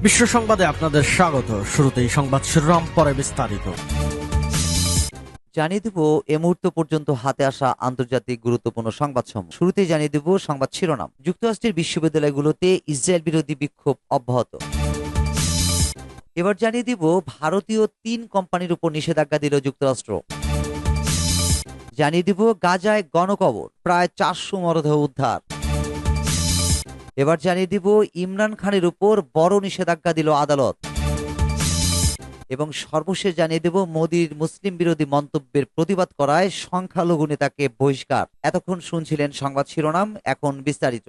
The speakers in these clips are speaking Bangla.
বিশ্ব সংবাদে আপনাদের স্বাগত। শুরুতেই সংবাদ শিরোনাম, পরে বিস্তারিত। জানিয়ে দেব এ মুহূর্ত পর্যন্ত হাতে আসা আন্তর্জাতিক গুরুত্বপূর্ণ সংবাদসমূহ। শুরুতেই জানিয়ে দেব সংবাদ শিরোনাম। যুক্তরাষ্ট্রের বিশ্ববিদ্যালয়গুলোতে ইসরায়েল বিরোধী বিক্ষোভ অব্যাহত। এবার জানিয়ে দিব ভারতীয় 3 কোম্পানির উপর নিষেধাজ্ঞা দিল যুক্তরাষ্ট্র। জানিয়ে দিব গাজায় গণকবর, প্রায় 400 মরদেহ উদ্ধার। এবার জানিয়ে দিব ইমরান খানের উপর বড় নিষেধাজ্ঞা দিল আদালত। এবং সর্বশেষ জানিয়ে দেব মোদির মুসলিম বিরোধী মন্তব্যের প্রতিবাদ করায় সংখ্যালঘু নেতাকে বহিষ্কার। এতক্ষণ শুনছিলেন সংবাদ শিরোনাম, এখন বিস্তারিত।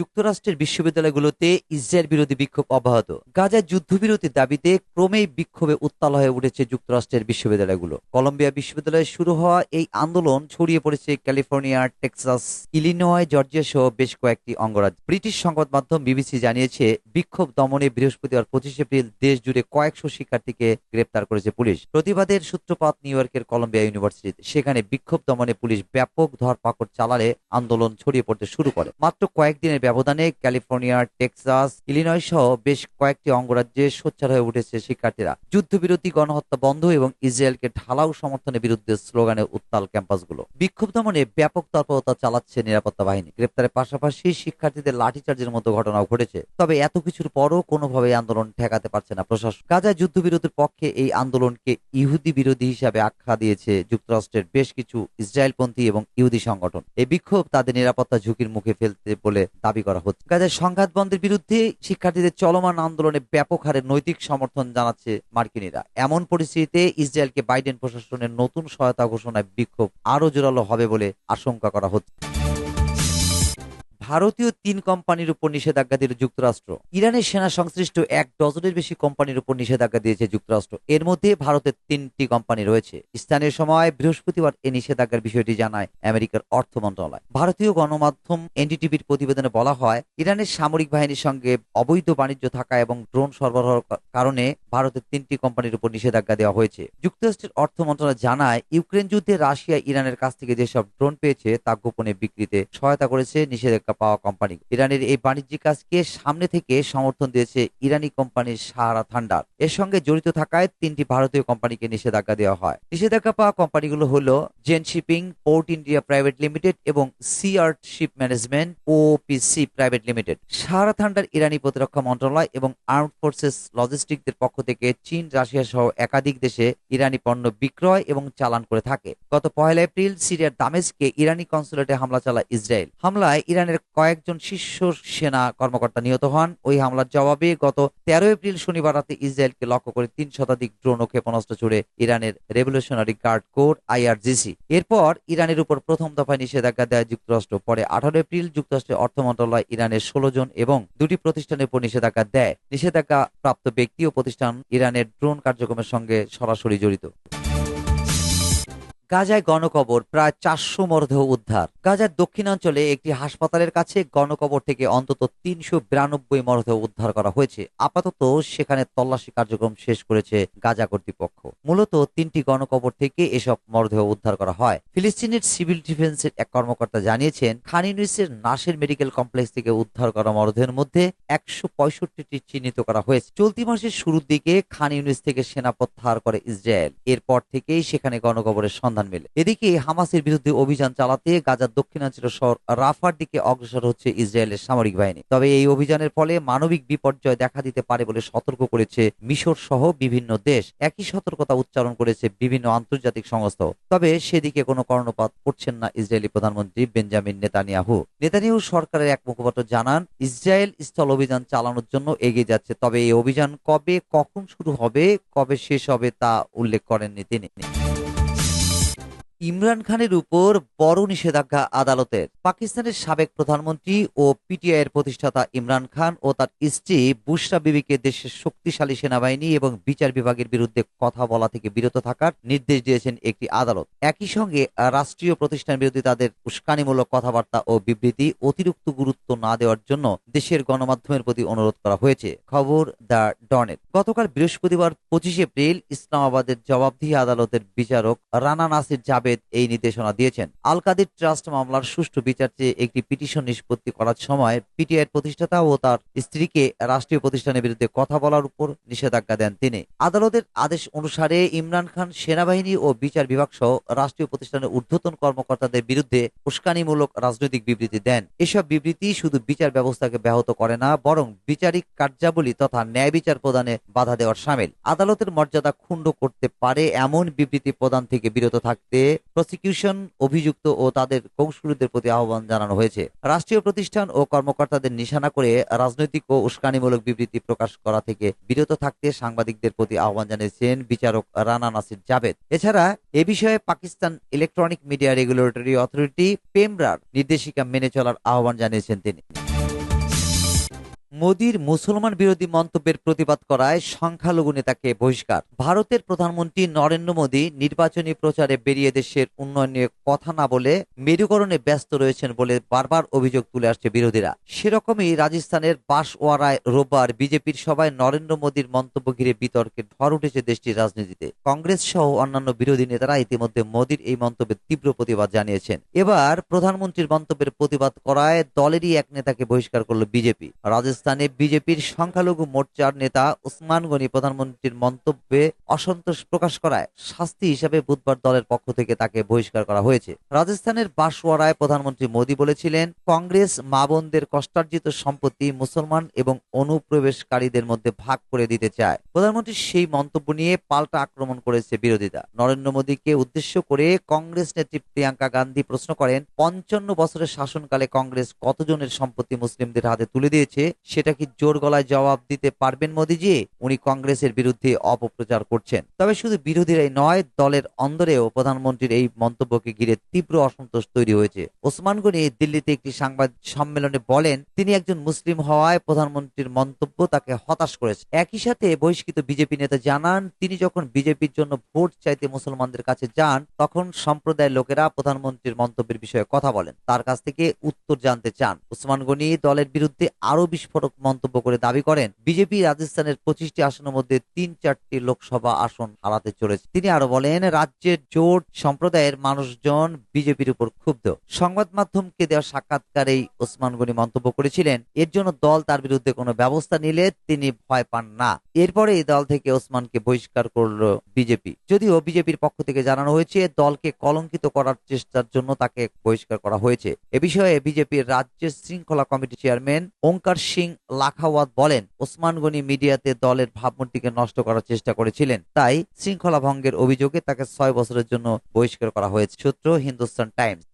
যুক্তরাষ্ট্রের বিশ্ববিদ্যালয়গুলোতে ইসরায়েল বিরোধী বিক্ষোভ অব্যাহত। গাজায় যুদ্ধবিরতির দাবিতে ক্রমেই বিক্ষোভে উত্তাল হয়ে উঠেছে যুক্তরাষ্ট্রের বিশ্ববিদ্যালয়গুলো। কলম্বিয়া বিশ্ববিদ্যালয়ে শুরু হওয়া এই আন্দোলন ছড়িয়ে পড়েছে ক্যালিফোর্নিয়া, টেক্সাস, ইলিনয়, জর্জিয়া সহ বেশ কয়েকটি অঙ্গরাজ্য। ব্রিটিশ সংবাদ মাধ্যম বিবিসি জানিয়েছে, বিক্ষোভ দমনে বৃহস্পতিবার 25 এপ্রিল দেশ জুড়ে কয়েকশো শিক্ষার্থীকে গ্রেপ্তার করেছে পুলিশ। প্রতিবাদের সূত্রপাত নিউ ইয়র্কের কলম্বিয়া ইউনিভার্সিটিতে। সেখানে বিক্ষোভ দমনে পুলিশ ব্যাপক ধরপাকড় চালালে আন্দোলন ছড়িয়ে পড়তে শুরু করে। মাত্র কয়েকদিনের ব্যবধানে ক্যালিফোর্নিয়া, টেক্সাস, ইলিনয় সহ বেশ কয়েকটি অঙ্গরাজ্যে সোচ্চার হয়ে উঠেছে শিক্ষার্থীরা। যুদ্ধবিরতি, গণহত্যা বন্ধ এবং ইসরায়েলকে ঢালাও সমর্থনের বিরুদ্ধে স্লোগানে উত্তাল ক্যাম্পাসগুলো। বিক্ষোভ দমনে ব্যাপক তৎপরতা চালাচ্ছে নিরাপত্তা বাহিনী। গ্রেপ্তারের পাশাপাশি শিক্ষার্থীদের লাঠিচার্জের মতো ঘটনাও ঘটেছে। তবে এত কিছুর পরও কোনোভাবে আন্দোলন ঠেকাতে পারছে না প্রশাসন। গাজায় যুদ্ধবিরতির পক্ষে এই আন্দোলনকে ইহুদি বিরোধী হিসাবে আখ্যা দিয়েছে যুক্তরাষ্ট্রের বেশ কিছু ইসরায়েলপন্থী এবং ইহুদি সংগঠন। এই বিক্ষোভ তাদের নিরাপত্তা ঝুঁকির মুখে ফেলতে বলে দাবি করা হচ্ছে। গাজায় সংঘাত বন্ধের বিরুদ্ধে শিক্ষার্থীদের চলমান আন্দোলনে ব্যাপক হারে নৈতিক সমর্থন জানাচ্ছে মার্কিনীরা। এমন পরিস্থিতিতে ইসরায়েলকে বাইডেন প্রশাসনের নতুন সহায়তা ঘোষণায় বিক্ষোভ আরো জোরালো হবে বলে আশঙ্কা করা হচ্ছে। ভারতীয় 3 কোম্পানির উপর নিষেধাজ্ঞা দিল যুক্তরাষ্ট্র। ইরানের সেনা সংশ্লিষ্ট 1 ডজনের বেশি কোম্পানির উপর নিষেধাজ্ঞা দিয়েছে যুক্তরাষ্ট্র। এর মধ্যে ভারতের 3টি কোম্পানি রয়েছে। স্থানীয় সময় বৃহস্পতিবার এই নিষেধাজ্ঞার বিষয়টি জানায় আমেরিকার অর্থ মন্ত্রণালয়। ভারতীয় গণমাধ্যম এনডিটিভির প্রতিবেদনে বলা হয়, ইরানের সামরিক বাহিনীর সঙ্গে অবৈধ বাণিজ্য থাকা এবং ড্রোন সরবরাহের কারণে ভারতের 3টি কোম্পানির উপর নিষেধাজ্ঞা দেওয়া হয়েছে। যুক্তরাষ্ট্রের অর্থ মন্ত্রণালয় জানায়, ইউক্রেন যুদ্ধে রাশিয়া ইরানের কাছ থেকে যেসব ড্রোন পেয়েছে তা গোপনে বিক্রিতে সহায়তা করেছে নিষেধাজ্ঞা পাওয়া কোম্পানি। ইরানের এই বাণিজ্যিক কাজকে সামনে থেকে সমর্থন দিয়েছে ইরানি কোম্পানি সাহারা থান্ডার। এর সঙ্গে জড়িত থাকায় 3টি ভারতীয় কোম্পানিকে নিষেধাজ্ঞা দেওয়া হয়। নিষেধাজ্ঞা পাওয়া কোম্পানিগুলো হলো Zen Shipping, Port India Private Limited এবং Sea Art Ship Management OPC Private Limited. Sahara Thunder ইরানি প্রতিরক্ষা মন্ত্রণালয় এবং আর্মড ফোর্সেস লজিস্টিকদের পক্ষ থেকে চীন, রাশিয়া সহ একাধিক দেশে ইরানি পণ্য বিক্রয় এবং চালান করে থাকে। গত 1 এপ্রিল সিরিয়ার দামেস্কে ইরানি কনসুলেটে হামলা চালায় ইসরায়েল। হামলায় ইরানের কয়েকজন শীর্ষ সেনা কর্মকর্তা নিহত হন। ওই হামলার জবাবে গত 13 এপ্রিল শনিবার রাতে ইসরায়েলকে লক্ষ্য করে 3 শতাধিক ড্রোন ও ক্ষেপণাস্ত্র ছুড়ে ইরানের রেভলিউশনারি গার্ড কোর আইআরজিসি। এরপর ইরানের উপর প্রথম দফায় নিষেধাজ্ঞা দেয় যুক্তরাষ্ট্র। পরে 18 এপ্রিল যুক্তরাষ্ট্রের অর্থ মন্ত্রণালয় ইরানের 16 জন এবং 2টি প্রতিষ্ঠানের উপর নিষেধাজ্ঞা দেয়। নিষেধাজ্ঞা প্রাপ্ত ব্যক্তি ও প্রতিষ্ঠান ইরানের ড্রোন কার্যক্রমের সঙ্গে সরাসরি জড়িত। গাজায় গণকবর, প্রায় 400 মরদেহ উদ্ধার। গাজার দক্ষিণাঞ্চলে একটি হাসপাতালের কাছে গণকবর থেকে অন্তত 392 মরদেহ উদ্ধার করা হয়েছে। আপাতত সেখানে তল্লাশি কার্যক্রম শেষ করেছে গাজা কর্তৃপক্ষ। মূলত 3টি গণকবর থেকে এসব মরদেহ উদ্ধার করা হয়। ফিলিস্তিনের সিভিল ডিফেন্সের এক কর্মকর্তা জানিয়েছেন, খান ইউনিসের নাসের মেডিকেল কমপ্লেক্স থেকে উদ্ধার করা মরদেহের মধ্যে 165টি চিহ্নিত করা হয়েছে। চলতি মাসের শুরুর দিকে খান ইউনিস থেকে সেনা প্রত্যাহার করে ইসরায়েল। এরপর থেকেই সেখানে গণকবরের সন্ধান মেলে। এদিকে হামাসের বিরুদ্ধে অভিযান চালাতে গাজার দক্ষিণাঞ্চল শহর রাফার দিকে অগ্রসর হচ্ছে ইসরায়েলের সামরিক বাহিনী। তবে এই অভিযানের ফলে মানবিক বিপর্যয় দেখা দিতে পারে বলে সতর্ক করেছে মিশর সহ বিভিন্ন দেশ। একই সতর্কতা উচ্চারণ করেছে বিভিন্ন আন্তর্জাতিক সংস্থা। তবে সেদিকে কোনো কর্ণপাত করছেন না ইসরায়েলি প্রধানমন্ত্রী বেঞ্জামিন নেতানিয়াহু। নেতানিয়াহু সরকারের এক মুখপাত্র জানান, ইসরায়েল স্থল অভিযান চালানোর জন্য এগিয়ে যাচ্ছে। তবে এই অভিযান কবে, কখন শুরু হবে, কবে শেষ হবে তা উল্লেখ করেননি তিনি। ইমরান খানের উপর বড় নিষেধাজ্ঞা আদালতের। পাকিস্তানের সাবেক প্রধানমন্ত্রী ও পিটিআই এর প্রতিষ্ঠাতা ইমরান খান ও তার স্ত্রী বুশরা বিবিকে দেশের শক্তিশালী সেনাবাহিনী এবং বিচার বিভাগের বিরুদ্ধে কথা বলা থেকে বিরত থাকার নির্দেশ দিয়েছেন একটি আদালত। একই সঙ্গে রাষ্ট্রীয় প্রতিষ্ঠানের বিরুদ্ধে তাদের উস্কানিমূলক কথাবার্তা ও বিবৃতি অতিরিক্ত গুরুত্ব না দেওয়ার জন্য দেশের গণমাধ্যমের প্রতি অনুরোধ করা হয়েছে। খবর দ্য ডনের। গতকাল বৃহস্পতিবার 25 এপ্রিল ইসলামাবাদের জবাবদিহি আদালতের বিচারক রানা নাসির জাবেদ জাবেদ এই নির্দেশনা দিয়েছেন। আল কাদির ট্রাস্ট মামলার সুষ্ঠু বিচার চেয়ে একটি পিটিশন নিষ্পত্তি করার সময় পিটিআইয়ের প্রতিষ্ঠাতা ও তার স্ত্রীকে রাষ্ট্রীয় প্রতিষ্ঠানের বিরুদ্ধে কথা বলার উপর নিষেধাজ্ঞা দেন তিনি। আদালতের আদেশ অনুসারে ইমরান খান সেনাবাহিনী ও বিচার বিভাগ সহ রাষ্ট্রীয় প্রতিষ্ঠানের ঊর্ধ্বতন কর্মকর্তাদের বিরুদ্ধে উস্কানিমূলক রাজনৈতিক বিবৃতি দেন। এসব বিবৃতি শুধু বিচার ব্যবস্থাকে ব্যাহত করে না, বরং বিচারিক কার্যাবলী তথা ন্যায় বিচার প্রদানে বাধা দেওয়ার শামিল। আদালতের মর্যাদা ক্ষুণ্ণ করতে পারে এমন বিবৃতি প্রদান থেকে বিরত থাকতে প্রসিকিউশন, অভিযুক্ত ও তাদের কৌশলীদের প্রতি আহ্বান জানানো হয়েছে। রাষ্ট্রীয় প্রতিষ্ঠান ও কর্মকর্তাদের নিশানা করে রাজনৈতিক ও উস্কানিমূলক বিবৃতি প্রকাশ করা থেকে বিরত থাকতে সাংবাদিকদের প্রতি আহ্বান জানিয়েছেন বিচারক রানা নাসির জাবেদ। এছাড়া এ বিষয়ে Pakistan electronic media regulatory authority পেমরার নির্দেশিকা মেনে চলার আহ্বান জানিয়েছেন তিনি। মোদির মুসলমান বিরোধী মন্তব্যের প্রতিবাদ করায় সংখ্যালঘু নেতাকে বহিষ্কার। ভারতের প্রধানমন্ত্রী নরেন্দ্র মোদী নির্বাচনী প্রচারে বেরিয়ে দেশের উন্নয়ন নিয়ে কথা না বলে মেরুকরণে ব্যস্ত রয়েছেন বলে বারবার অভিযোগ তুলে আসছে বিরোধীরা। সেরকমই রাজস্থানের বাঁশওয়ারায় রোববার বিজেপির সভায় নরেন্দ্র মোদীর মন্তব্য ঘিরে বিতর্কের ঝড় উঠেছে দেশটির রাজনীতিতে। কংগ্রেস সহ অন্যান্য বিরোধী নেতারা ইতিমধ্যে মোদীর এই মন্তব্যের তীব্র প্রতিবাদ জানিয়েছেন। এবার প্রধানমন্ত্রীর মন্তব্যের প্রতিবাদ করায় দলেরই এক নেতাকে বহিষ্কার করল বিজেপি। রাজস্থানে বিজেপির সংখ্যালঘু মোর্চার নেতা ওসমান গনি প্রধানমন্ত্রীর মন্তব্যে অসন্তোষ প্রকাশ করায় শাস্তি হিসেবে বুধবার দলের পক্ষ থেকে তাকে বহিষ্কার করা হয়েছে। রাজস্থানের বাঁশওয়ারায় প্রধানমন্ত্রী মোদী বলেছিলেন, কংগ্রেস মা বোনদের কষ্টার্জিত সম্পত্তি মুসলমান এবং অনুপ্রবেশকারীদের মধ্যে ভাগ করে দিতে চায়। প্রধানমন্ত্রীর সেই মন্তব্য নিয়ে পাল্টা আক্রমণ করেছে বিরোধীরা। নরেন্দ্র মোদীকে উদ্দেশ্য করে কংগ্রেস নেত্রী প্রিয়াঙ্কা গান্ধী প্রশ্ন করেন, ৫৫ বছরের শাসনকালে কংগ্রেস কতজনের সম্পত্তি মুসলিমদের হাতে তুলে দিয়েছে সেটা কি জোর গলায় জবাব দিতে পারবেন মোদীজি? উনি কংগ্রেসের বিরুদ্ধে অপপ্রচার করছেন। তবে শুধু বিরোধীরাই নয়, দলের অন্দরেও প্রধানমন্ত্রীর এই মন্তব্যকে ঘিরে তীব্র অসন্তোষ তৈরি হয়েছে। ওসমান গনি দিল্লিতে একটি সাংবাদিক সম্মেলনে বলেন, তিনি একজন মুসলিম হওয়ায় প্রধানমন্ত্রীর মন্তব্য তাকে হতাশ করেছে। একই সাথে বহিষ্কৃত বিজেপি নেতা জানান, তিনি যখন বিজেপির জন্য ভোট চাইতে মুসলমানদের কাছে যান, তখন সম্প্রদায়ের লোকেরা প্রধানমন্ত্রীর মন্তব্যের বিষয়ে কথা বলেন, তার কাছ থেকে উত্তর জানতে চান। ওসমান গনি দলের বিরুদ্ধে আরো বিস্ফোরক মন্তব্য করে দাবি করেন, বিজেপি রাজস্থানের 25টি আসনের মধ্যে 3-4টি লোকসভা আসন হারাতে চলেছে। তিনি আরো বলেন, রাজ্যের জোট সম্প্রদায়ের মানুষজন বিজেপির উপর ক্ষুব্ধ। সংবাদ মাধ্যমকে দেওয়া সাক্ষাৎকারেই ওসমান গনি মন্তব্য করেছিলেন, এর জন্য দল তার বিরুদ্ধে কোনো ব্যবস্থা নিলে তিনি ভয় পান না। এরপরে এই দল থেকে ওসমানকে বহিষ্কার করল বিজেপি। যদিও বিজেপির পক্ষ থেকে জানানো হয়েছে, দলকে কলঙ্কিত করার চেষ্টার জন্য তাকে বহিষ্কার করা হয়েছে। এ বিষয়ে বিজেপির রাজ্যের শৃঙ্খলা কমিটি চেয়ারম্যান ওঙ্কার সিং লাখাওয়াত বলেন, ওসমান গনি মিডিয়াতে দলের ভাবমূর্তিকে নষ্ট করার চেষ্টা করেছিলেন, তাই শৃঙ্খলা ভঙ্গের অভিযোগে তাকে 6 বছরের জন্য বহিষ্কার করা হয়েছে। সূত্র হিন্দুস্তান টাইমস।